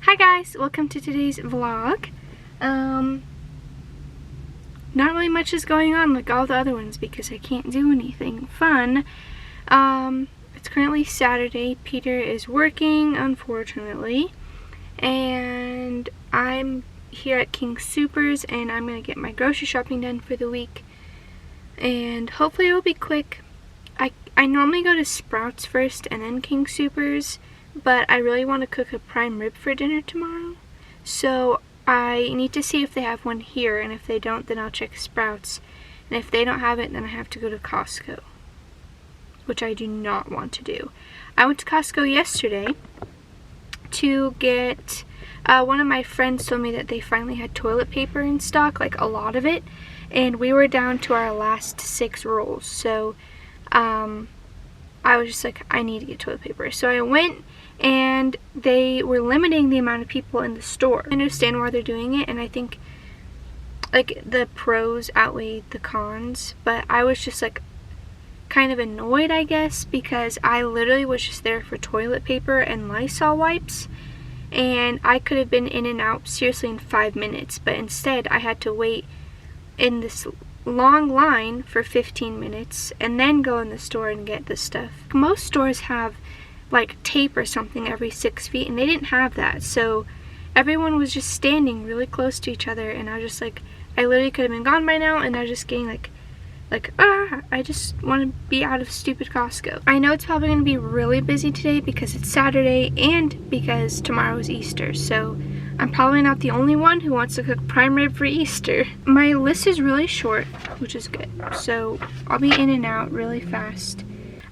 Hi guys, welcome to today's vlog. Not really much is going on like all the other ones because I can't do anything fun. It's currently Saturday. Peter is working, unfortunately, and I'm here at King Soopers and I'm gonna get my grocery shopping done for the week, and hopefully it will be quick. I normally go to Sprouts first and then King Soopers, but I really want to cook a prime rib for dinner tomorrow, so I need to see if they have one here, and if they don't, then I'll check Sprouts, and if they don't have it, then I have to go to Costco, which I do not want to do. I went to Costco yesterday to get, one of my friends told me that they finally had toilet paper in stock, like a lot of it, and we were down to our last 6 rolls, so I was just like, I need to get toilet paper. So I went, and they were limiting the amount of people in the store. I understand why they're doing it, and I think like the pros outweigh the cons, but I was just like kind of annoyed, I guess, because I literally was just there for toilet paper and Lysol wipes, and I could have been in and out seriously in 5 minutes, but instead I had to wait in this long line for 15 minutes and then go in the store and get the stuff. Most stores have like tape or something every 6 feet, and they didn't have that, so everyone was just standing really close to each other, and I was just like, I literally could have been gone by now, and I was just getting like I just want to be out of stupid Costco. I know it's probably going to be really busy today because it's Saturday and because tomorrow is Easter, so I'm probably not the only one who wants to cook prime rib for Easter. My list is really short, which is good, so I'll be in and out really fast.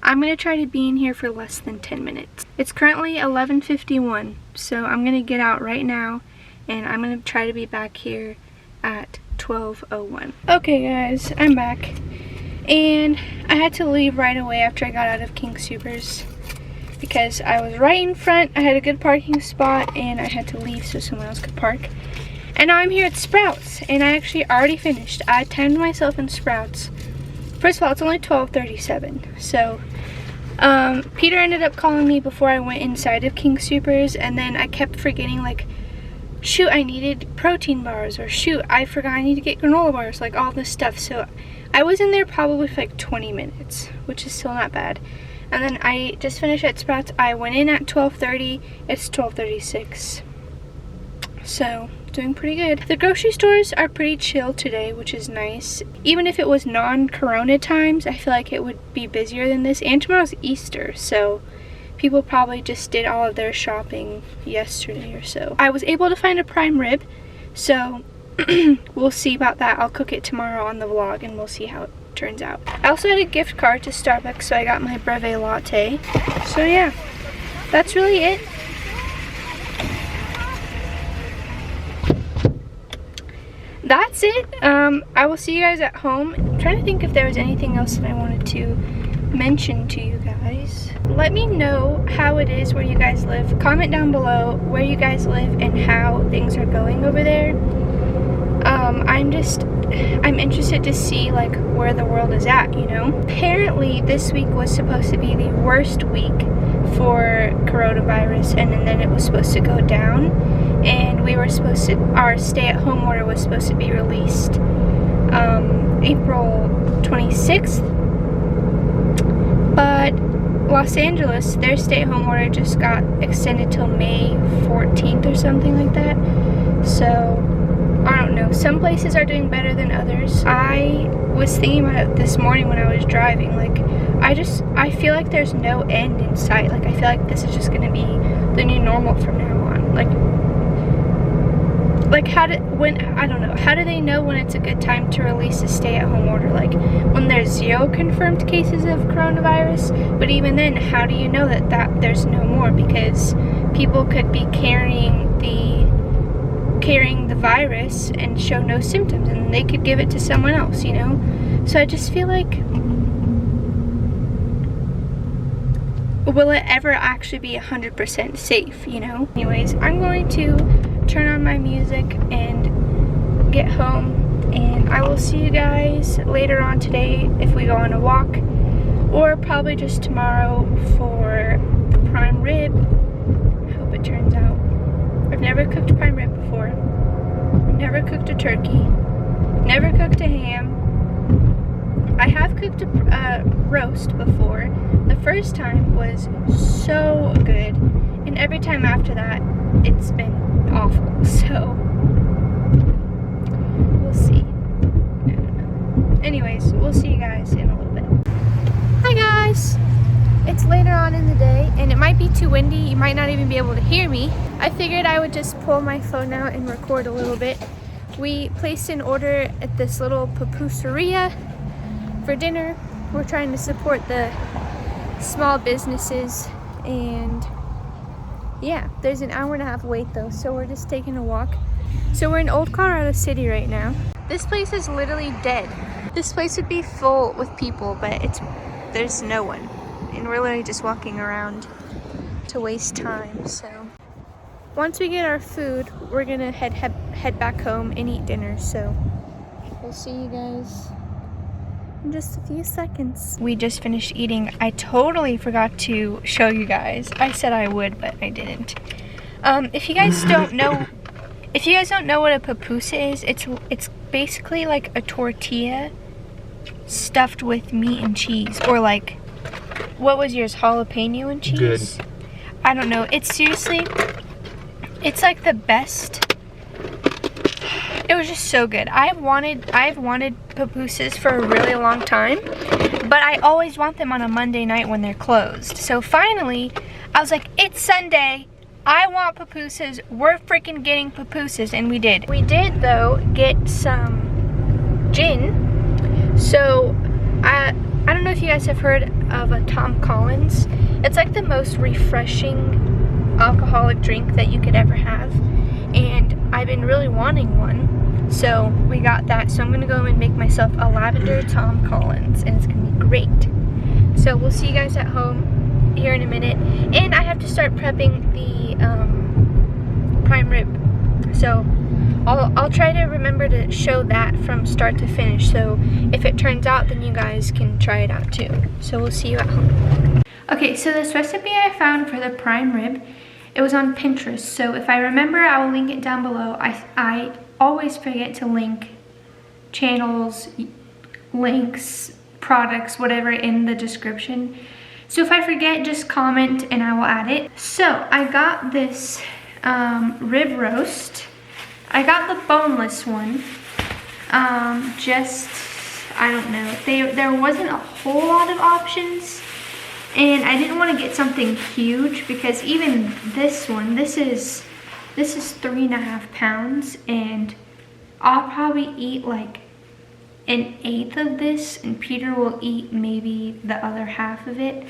I'm going to try to be in here for less than 10 minutes. It's currently 11:51, so I'm going to get out right now, and I'm going to try to be back here at 12:01. Okay guys, I'm back, and I had to leave right away after I got out of King Soopers because I was right in front. I had a good parking spot, and I had to leave so someone else could park. And now I'm here at Sprouts, and I actually already finished. I timed myself in Sprouts. First of all, it's only 12:37, so Peter ended up calling me before I went inside of King Soopers, and then I kept forgetting, like, shoot, I needed protein bars, or shoot, I forgot I need to get granola bars, like all this stuff. So I was in there probably for like 20 minutes, which is still not bad. And then I just finished at Sprouts. I went in at 12:30, it's 12:36, so doing pretty good. The grocery stores are pretty chill today, which is nice. Even if it was non-corona times, I feel like it would be busier than this, and tomorrow's Easter, so people probably just did all of their shopping yesterday or so. I was able to find a prime rib, so we'll see about that. I'll cook it tomorrow on the vlog, and we'll see how it turns out. I also had a gift card to Starbucks, so I got my brevet latte. So yeah, that's really it. That's it. I will see you guys at home. I'm trying to think if there was anything else that I wanted to mention to you guys. Let me know how it is where you guys live. Comment down below where you guys live and how things are going over there. I'm interested to see like where the world is at, you know. Apparently this week was supposed to be the worst week for coronavirus, and then it was supposed to go down, and we were supposed to, our stay-at-home order was supposed to be released April 26th, but Los Angeles, their stay-at-home order just got extended till May 14th or something like that. So I don't know, some places are doing better than others. I was thinking about it this morning when I was driving, like I feel like there's no end in sight. Like I feel like this is just gonna be the new normal from now on. Like how do they know when it's a good time to release a stay-at-home order? Like when there's 0 confirmed cases of coronavirus? But even then, how do you know that there's no more? Because people could be carrying the virus and show no symptoms, and they could give it to someone else, you know? So I just feel like, will it ever actually be 100% safe, you know? Anyways, I'm going to turn on my music and get home, and I will see you guys later on today if we go on a walk, or probably just tomorrow for the prime rib. I hope it turns out I've never cooked prime rib before. Never cooked a turkey. Never cooked a ham. I have cooked a roast before. The first time was so good, and every time after that, it's been awful. So we'll see. I don't know. Anyways, we'll see you guys in a little bit. Hi guys! It's later on in the day, and it might be too windy. You might not even be able to hear me. I figured I would just pull my phone out and record a little bit. We placed an order at this little pupuseria for dinner. We're trying to support the small businesses, and yeah, there's an hour and a half wait though, so we're just taking a walk. So we're in Old Colorado City right now. This place is literally dead. This place would be full with people, but there's no one, and we're literally just walking around to waste time. So once we get our food, we're gonna head back home and eat dinner. So we'll see you guys in just a few seconds. We just finished eating. I totally forgot to show you guys. I said I would, but I didn't. If you guys don't know what a pupusa is, it's basically like a tortilla stuffed with meat and cheese, or like, what was yours? Jalapeno and cheese? Good. I don't know. It's seriously, it's like the best. It was just so good. I've wanted pupusas for a really long time, but I always want them on a Monday night when they're closed. So finally, I was like, it's Sunday. I want pupusas. We're freaking getting pupusas, and we did. We did though get some gin. So I don't know if you guys have heard of a Tom Collins. It's like the most refreshing alcoholic drink that you could ever have, and I've been really wanting one, so we got that. So I'm gonna go and make myself a lavender Tom Collins, and it's gonna be great. So we'll see you guys at home here in a minute, and I have to start prepping the prime rib. So I'll try to remember to show that from start to finish, so if it turns out, then you guys can try it out too. So we'll see you at home. Okay, so this recipe I found for the prime rib, it was on Pinterest, so if I remember, I will link it down below. I always forget to link channels, links, products, whatever in the description. So if I forget, just comment and I will add it. So I got this rib roast. I got the boneless one. I don't know. There wasn't a whole lot of options. And I didn't want to get something huge, because even this one, this is 3.5 pounds, and I'll probably eat like an eighth of this, and Peter will eat maybe the other half of it,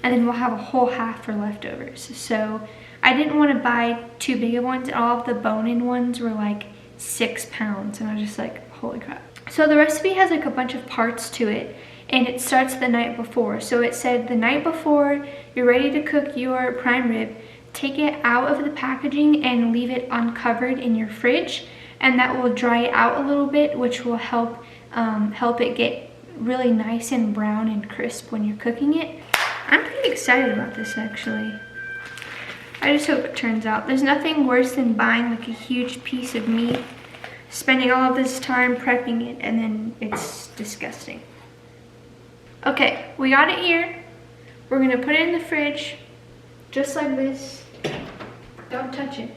and then we'll have a whole half for leftovers. So I didn't want to buy too big of ones. All of the bone-in ones were like 6 pounds, and I was just like, holy crap. So the recipe has like a bunch of parts to it, and it starts the night before. So it said the night before you're ready to cook your prime rib, take it out of the packaging and leave it uncovered in your fridge, and that will dry it out a little bit, which will help it get really nice and brown and crisp when you're cooking it. I'm pretty excited about this actually. I just hope it turns out. There's nothing worse than buying like a huge piece of meat, spending all of this time prepping it, and then it's disgusting. Okay, we got it here. We're gonna put it in the fridge, just like this. Don't touch it.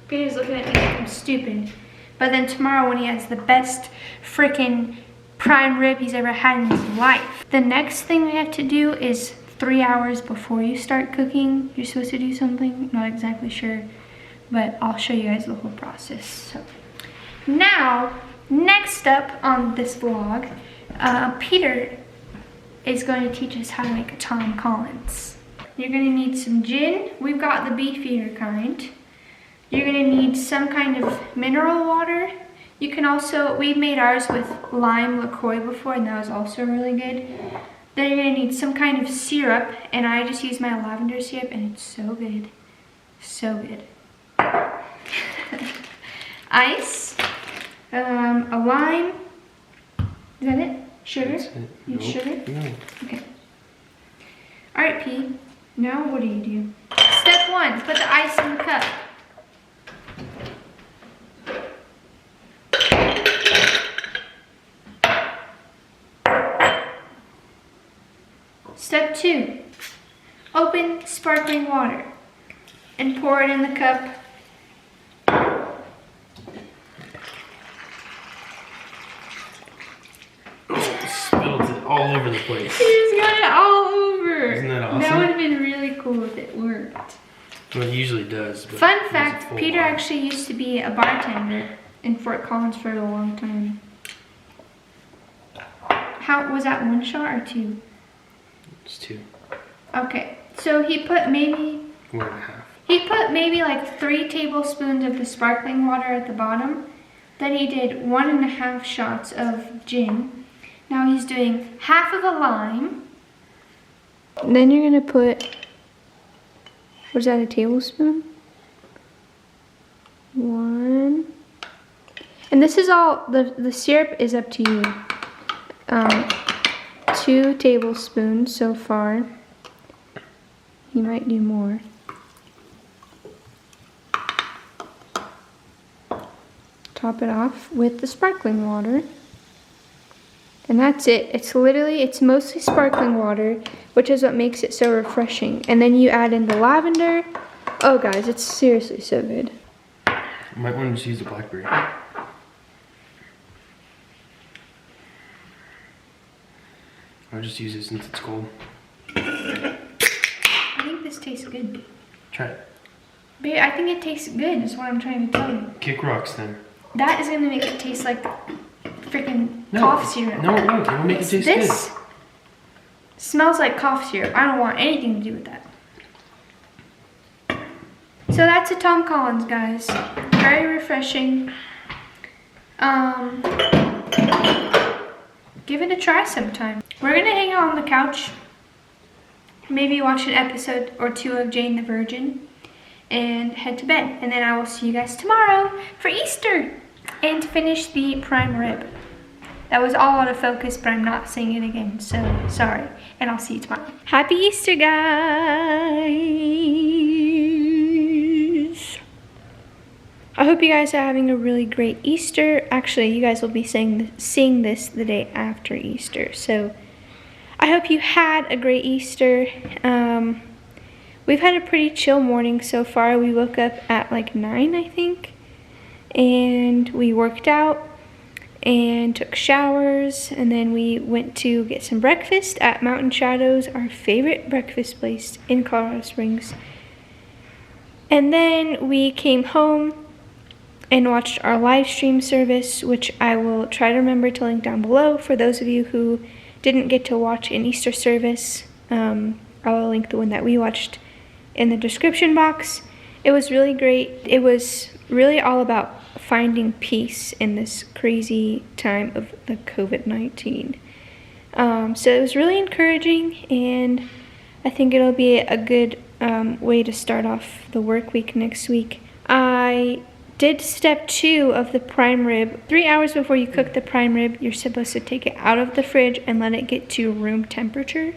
Peter's looking at me like I'm stupid. But then tomorrow, when he has the best freaking prime rib he's ever had in his life. The next thing we have to do is 3 hours before you start cooking, you're supposed to do something. Not exactly sure, but I'll show you guys the whole process. So now, next up on this vlog, Peter is going to teach us how to make a Tom Collins. You're going to need some gin. We've got the beefeater kind. You're going to need some kind of mineral water. You can also, we made ours with lime LaCroix before, and that was also really good. Then you're going to need some kind of syrup, and I just use my lavender syrup, and it's so good. So good. Ice. A lime. Is that it? Sugar? That's it. You need sugar? No. Okay. All right, P. Now what do you do? Step 1, put the ice in the cup. Step 2, open sparkling water and pour it in the cup. Spilled it all over the place. You just got it all over. Isn't that awesome? That would have been really cool if it worked. Well, it usually does. But Fun fact, Peter actually used to be a bartender in Fort Collins for a long time. How was that, 1 shot or 2? It's 2. Okay, so he put maybe 1.5. He put maybe like 3 tablespoons of the sparkling water at the bottom. Then he did 1.5 shots of gin. Now he's doing half of a lime. Then you're gonna put, what's that, a tablespoon? 1. And this is all, the syrup is up to you. 2 tablespoons so far. You might do more. Top it off with the sparkling water. And that's it. It's mostly sparkling water, which is what makes it so refreshing. And then you add in the lavender. Oh guys, it's seriously so good. You might want to just use the blackberry. I'll just use it since it's cold. I think this tastes good. Try it. Babe, I think it tastes good, is what I'm trying to tell you. Kick rocks then. That is gonna make it taste like freaking cough syrup. No, it won't. It'll make it taste good. This smells like cough syrup. I don't want anything to do with that. So that's a Tom Collins, guys. Very refreshing. Give it a try sometime. We're gonna hang out on the couch. Maybe watch an episode or 2 of Jane the Virgin and head to bed. And then I will see you guys tomorrow for Easter and to finish the prime rib. That was all out of focus, but I'm not saying it again, so sorry. And I'll see you tomorrow. Happy Easter, guys! I hope you guys are having a really great Easter. Actually, you guys will be seeing this the day after Easter, so I hope you had a great Easter. We've had a pretty chill morning so far. We woke up at like 9, I think, and we worked out and took showers, and then we went to get some breakfast at Mountain Shadows, our favorite breakfast place in Colorado Springs. And then we came home and watched our live stream service, which I will try to remember to link down below for those of you who didn't get to watch an Easter service. I will link the one that we watched in the description box. It was really great. It was really all about finding peace in this crazy time of the COVID-19. So it was really encouraging, and I think it'll be a good way to start off the work week next week. I did step 2 of the prime rib. 3 hours before you cook the prime rib, you're supposed to take it out of the fridge and let it get to room temperature.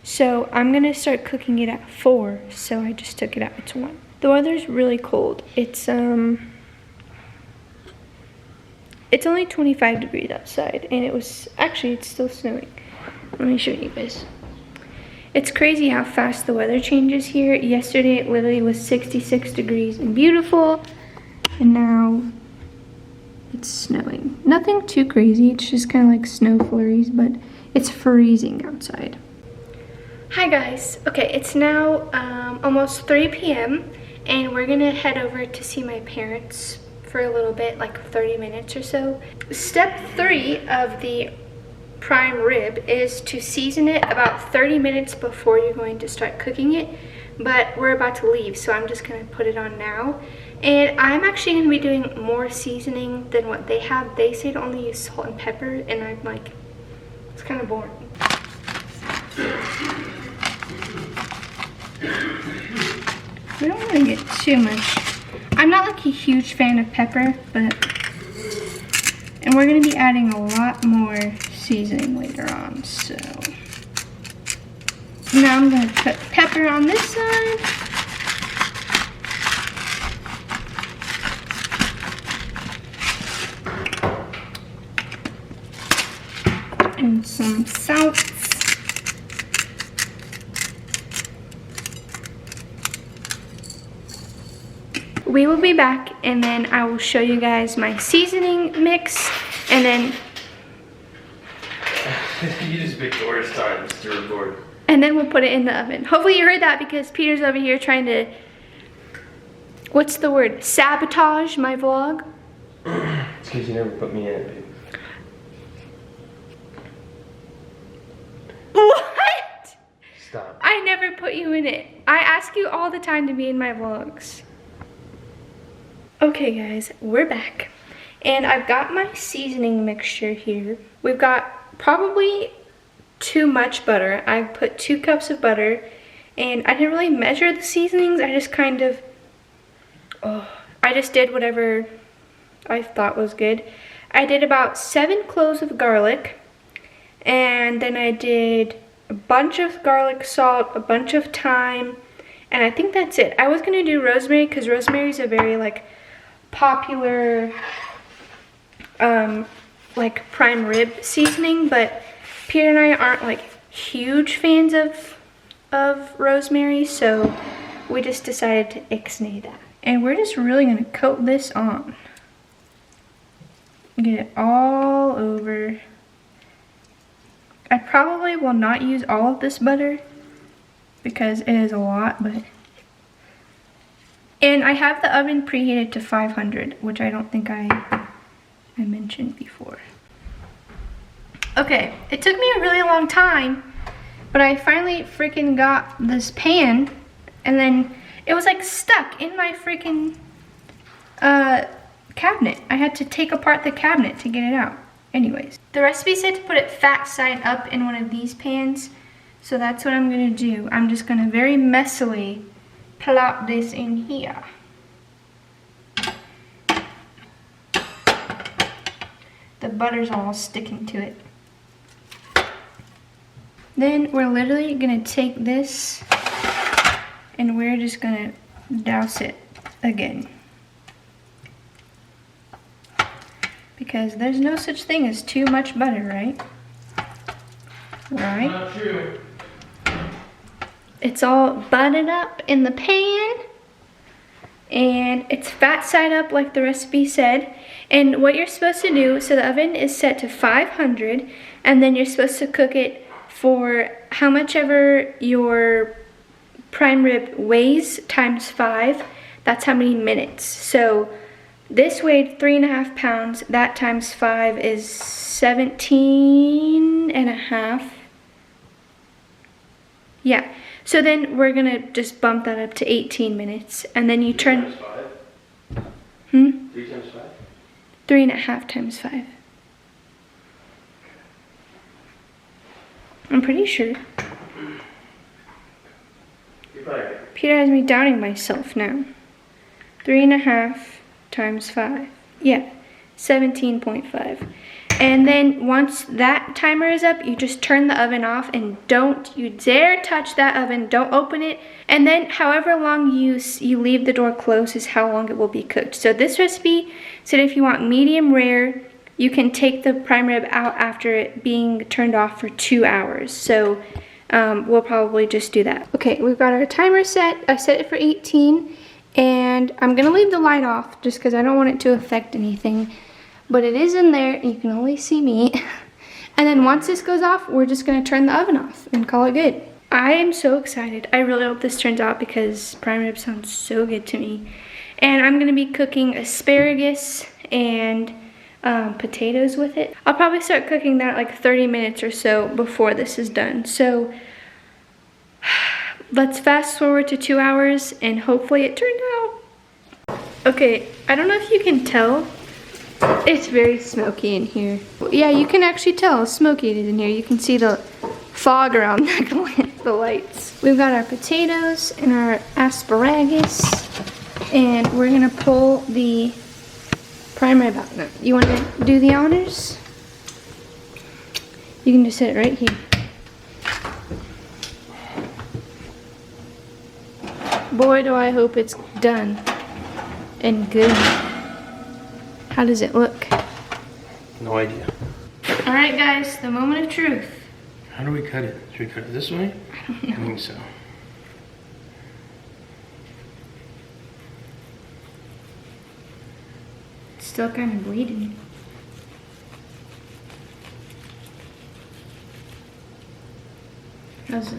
So I'm gonna start cooking it at 4, so I just took it out to 1. The weather's really cold. It's only 25 degrees outside, and it's still snowing. Let me show you guys. It's crazy how fast the weather changes here. Yesterday it literally was 66 degrees and beautiful, and now it's snowing. Nothing too crazy, it's just kind of like snow flurries, but it's freezing outside. Hi guys, okay, it's now almost 3 p.m. and we're gonna head over to see my parents for a little bit, like 30 minutes or so. Step 3 of the prime rib is to season it about 30 minutes before you're going to start cooking it, but we're about to leave, so I'm just gonna put it on now. And I'm actually gonna be doing more seasoning than what they have. They say to only use salt and pepper, and I'm like, it's kind of boring. We don't want to get too much. I'm not like a huge fan of pepper, and we're going to be adding a lot more seasoning later on, so. Now I'm going to put pepper on this side. And some salt. We will be back and then I will show you guys my seasoning mix and then You just Victoria's time to record. And then we'll put it in the oven. Hopefully you heard that because Peter's over here trying to, what's the word? Sabotage my vlog. It's because you never put me in it, babe. What? Stop. I never put you in it. I ask you all the time to be in my vlogs. Okay guys, we're back. And I've got my seasoning mixture here. We've got probably too much butter. I put 2 cups of butter and I didn't really measure the seasonings. I just kind of, I just did whatever I thought was good. I did about 7 cloves of garlic and then I did a bunch of garlic salt, a bunch of thyme, and I think that's it. I was gonna do rosemary because rosemary is a very like popular like prime rib seasoning, but Peter and I aren't like huge fans of rosemary, so we just decided to ixnay that. And we're just really gonna coat this on. Get it all over. I probably will not use all of this butter because it is a lot, but. And I have the oven preheated to 500, which I don't think I mentioned before. Okay, it took me a really long time, but I finally freaking got this pan, and then it was like stuck in my freaking cabinet. I had to take apart the cabinet to get it out. Anyways, the recipe said to put it fat side up in one of these pans, so that's what I'm gonna do. I'm just gonna very messily plop this in here. The butter's all sticking to it. Then we're literally gonna take this and we're just gonna douse it again. Because there's no such thing as too much butter, right? Right? Not true. It's all buttered up in the pan. And it's fat side up like the recipe said. And what you're supposed to do, so the oven is set to 500, and then you're supposed to cook it for how much ever your prime rib weighs times 5. That's how many minutes. So this weighed 3.5 pounds. That times 5 is 17.5. Yeah. So then we're gonna just bump that up to 18 minutes, and then you turn. 3 times 5? 3.5 times 5. I'm pretty sure. Peter has me doubting myself now. 3.5 times 5. Yeah, 17.5. And then once that timer is up, you just turn the oven off and don't you dare touch that oven. Don't open it. And then however long you leave the door closed is how long it will be cooked. So this recipe said if you want medium rare, you can take the prime rib out after it being turned off for 2 hours. So we'll probably just do that. Okay, we've got our timer set. I set it for 18, and I'm gonna leave the light off just because I don't want it to affect anything. But it is in there, and you can only see me. And then once this goes off, we're just gonna turn the oven off and call it good. I am so excited. I really hope this turns out because prime rib sounds so good to me. And I'm gonna be cooking asparagus and potatoes with it. I'll probably start cooking that like 30 minutes or so before this is done. So let's fast forward to 2 hours and hopefully it turned out. Okay, I don't know if you can tell. It's very smoky in here. Yeah, you can actually tell how smoky it is in here. You can see the fog around the lights. We've got our potatoes and our asparagus, and we're gonna pull the prime rib out. No, you wanna do the honors? You can just sit it right here. Boy, do I hope it's done and good. How does it look? No idea. All right, guys, the moment of truth. How do we cut it? Should we cut it this way? I don't know. I think so. It's still kind of bleeding. How's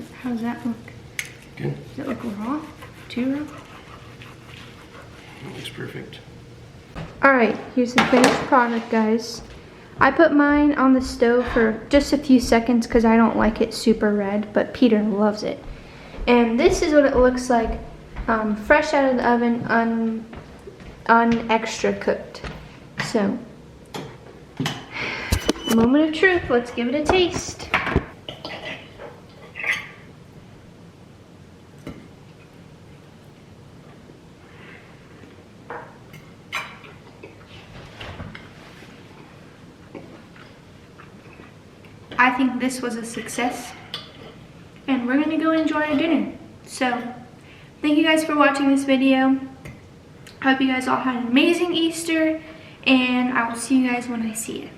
that look? Good. Does it look raw? Too raw? That looks perfect. Alright, here's the finished product, guys. I put mine on the stove for just a few seconds because I don't like it super red, but Peter loves it. And this is what it looks like, fresh out of the oven, extra cooked. So, moment of truth, let's give it a taste. I think this was a success, and we're gonna go enjoy our dinner. So, thank you guys for watching this video. I hope you guys all had an amazing Easter, and I will see you guys when I see you.